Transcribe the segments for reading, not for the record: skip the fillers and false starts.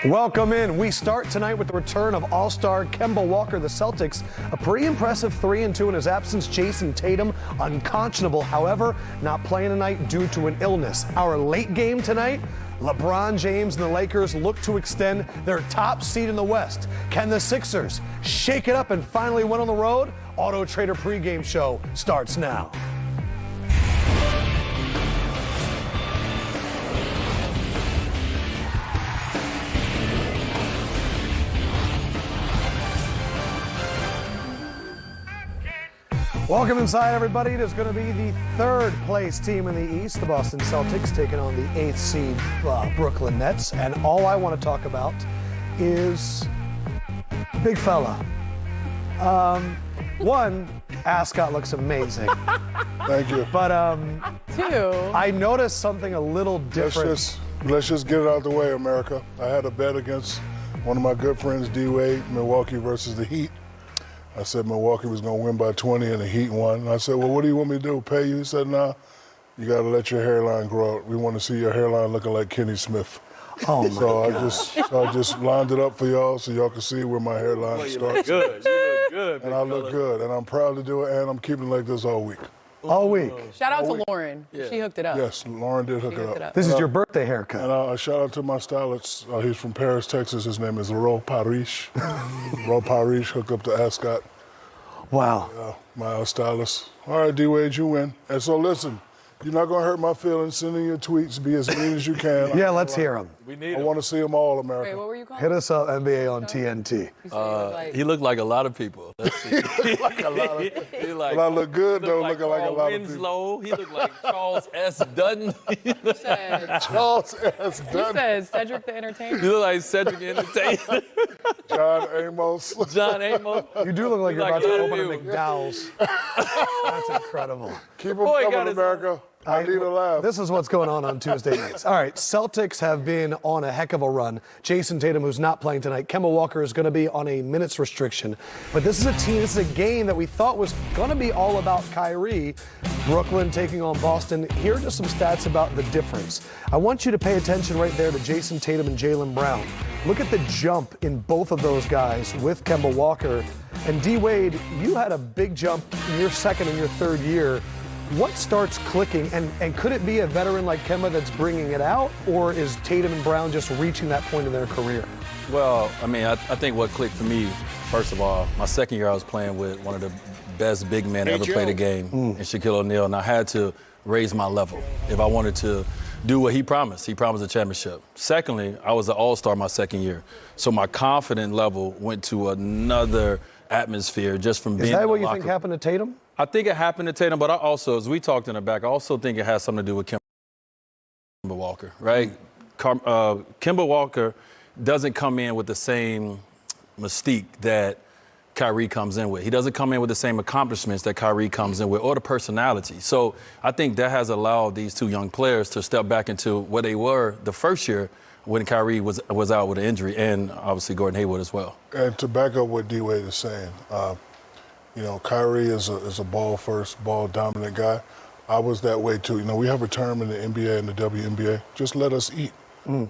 Welcome in. We start tonight with the return of All-Star Kemba Walker. The Celtics, a pretty impressive 3-2 in his absence. Jason Tatum, unconscionable, however, not playing tonight due to an illness. Our late game tonight, LeBron James and the Lakers look to extend their top seed in the West. Can the Sixers shake it up and finally win on the road? Auto Trader pregame show starts now. Welcome inside, everybody. It is going to be the third place team in the East, the Boston Celtics, taking on the 8th seed Brooklyn Nets. And all I want to talk about is big fella. One, Ascot looks amazing. Thank you. But two, I noticed something a little different. Let's just get it out of the way, America. I had a bet against one of my good friends, D-Wade, Milwaukee versus the Heat. I said Milwaukee was going to win by 20 and the Heat won. And I said, well, what do you want me to do, pay you? He said, nah, you got to let your hairline grow out. We want to see your hairline looking like Kenny Smith. Oh, my God. So I just lined it up for y'all so y'all can see where my hairline starts. You look good. And I look good, and I'm proud to do it, and I'm keeping it like this all week. All week. shout out to Lauren. Yeah. She hooked it up. Yes, Lauren did hook it up. This is your birthday haircut. And I shout out to my stylist. He's from Paris, Texas. His name is Ro Parish. Ro Parish hooked up to Ascot. Wow. My stylist. All right, D-Wade, you win. And so listen, you're not going to hurt my feelings. Send in your tweets. Be as mean as you can. Yeah, let's hear them. I want to see them all, America. Wait, what were you calling? Hit us up, NBA on TNT. He looked like a lot of people. Let's see. Like a lot of Well, I look good, though, looking like a lot of people. Winslow. He looked like Charles S. Dutton. Charles S. You Dutton. said Cedric the Entertainer. You look like Cedric the Entertainer. John Amos. John Amos. You do look like you're Like about to you. open a McDowell's. That's incredible. Keep them Boy, coming, got his- America. I need a laugh. This is what's going on Tuesday nights. All right, Celtics have been on a heck of a run. Jason Tatum, who's not playing tonight. Kemba Walker is going to be on a minutes restriction. But this is a game that we thought was going to be all about Kyrie. Brooklyn taking on Boston. Here are just some stats about the difference. I want you to pay attention right there to Jason Tatum and Jaylen Brown. Look at the jump in both of those guys with Kemba Walker. And D-Wade, you had a big jump in your second and your third year. What starts clicking, and could it be a veteran like Kemba that's bringing it out, or is Tatum and Brown just reaching that point in their career? Well, I mean, I think what clicked for me, first of all, my second year I was playing with one of the best big men to ever play the game in Shaquille O'Neal, and I had to raise my level if I wanted to do what he promised. He promised a championship. Secondly, I was an all-star my second year, so my confidence level went to another atmosphere just from being in the Is that what you locker think room. happened to Tatum? I think it happened to Tatum, but I also, as we talked in the back, I also think it has something to do with Kemba Walker, right? Kemba Walker doesn't come in with the same mystique that Kyrie comes in with. He doesn't come in with the same accomplishments that Kyrie comes in with, or the personality. So I think that has allowed these two young players to step back into what they were the first year when Kyrie was out with an injury, and obviously Gordon Hayward as well. And to back up what D-Wade is saying, you know, Kyrie is a ball-first, ball-dominant guy. I was that way, too. You know, we have a term in the NBA and the WNBA, just let us eat.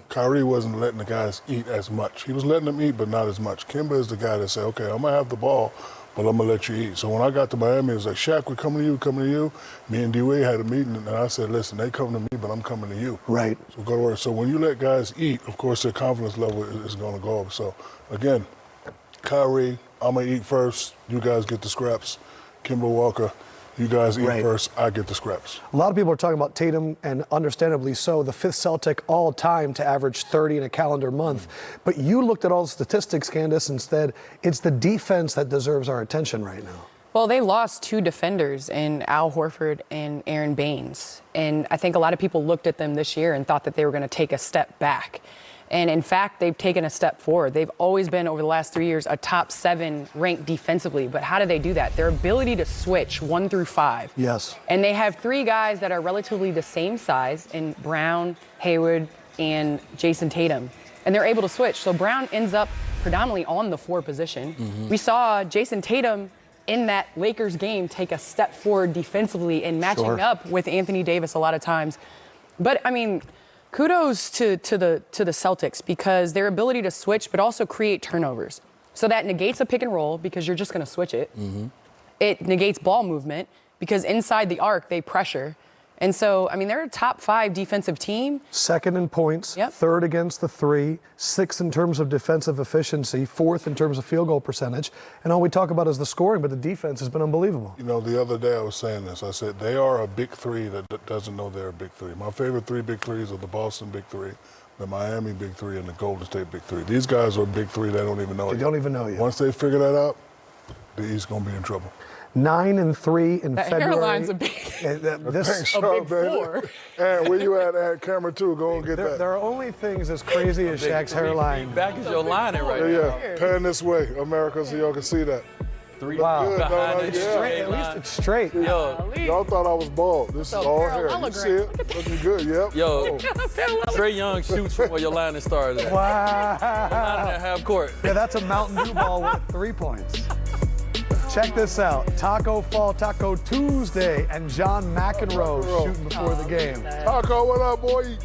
Kyrie wasn't letting the guys eat as much. He was letting them eat, but not as much. Kemba is the guy that said, okay, I'm going to have the ball, but I'm going to let you eat. So when I got to Miami, it was like, Shaq, we're coming to you. Me and D-Wade had a meeting, and I said, listen, they come to me, but I'm coming to you. Right. So go to work. So when you let guys eat, of course, their confidence level is going to go up. So, again, Kyrie, I'm going to eat first. You guys get the scraps. Kemba Walker, you guys eat first. I get the scraps. A lot of people are talking about Tatum, and understandably so, the fifth Celtic all time to average 30 in a calendar month. But you looked at all the statistics, Candace, instead. It's the defense that deserves our attention right now. Well, they lost two defenders in Al Horford and Aaron Baines. And I think a lot of people looked at them this year and thought that they were going to take a step back. And in fact, they've taken a step forward. They've always been, over the last 3 years, a top 7 ranked defensively. But how do they do that? Their ability to switch 1 through 5. Yes. And they have 3 guys that are relatively the same size in Brown, Hayward, and Jason Tatum. And they're able to switch. So Brown ends up predominantly on the 4 position. We saw Jason Tatum in that Lakers game take a step forward defensively and matching up with Anthony Davis a lot of times. But, I mean, Kudos to the Celtics because their ability to switch but also create turnovers. So that negates a pick and roll because you're just going to switch it. Mm-hmm. It negates ball movement because inside the arc they pressure. And so, I mean, they're a top 5 defensive team. Second in points, Yep. third against the 3, 6th in terms of defensive efficiency, 4th in terms of field goal percentage. And all we talk about is the scoring, but the defense has been unbelievable. You know, the other day I was saying this. I said they are a big 3 that doesn't know they're a big 3. My favorite 3 big 3s are the Boston big 3, the Miami big 3, and the Golden State big 3. These guys are a big 3. They don't even know it. They don't even know yet. Once they figure that out, the East gonna be in trouble. 9-3 in That February. hairline's a big, This, a big 4. And where you at camera 2? Go and get there, that. there are only things as crazy as Shaq's hairline. Back is your lining right now. Yeah, pan this way, America, so y'all can see that. 3 Wow. Good, behind don't I? it, Yeah. straight At least line. it's straight. Yo, Y'all thought I was bald. This is all hair. You see it? Looking good, yep. yo, Trey Young shoots from where your line starts at. Wow. Line at half court. Yeah, that's a Mountain Dew ball with 3 points. Check this out. Taco Fall Taco Tuesday and John McEnroe shooting before the game. Taco, what up, boy?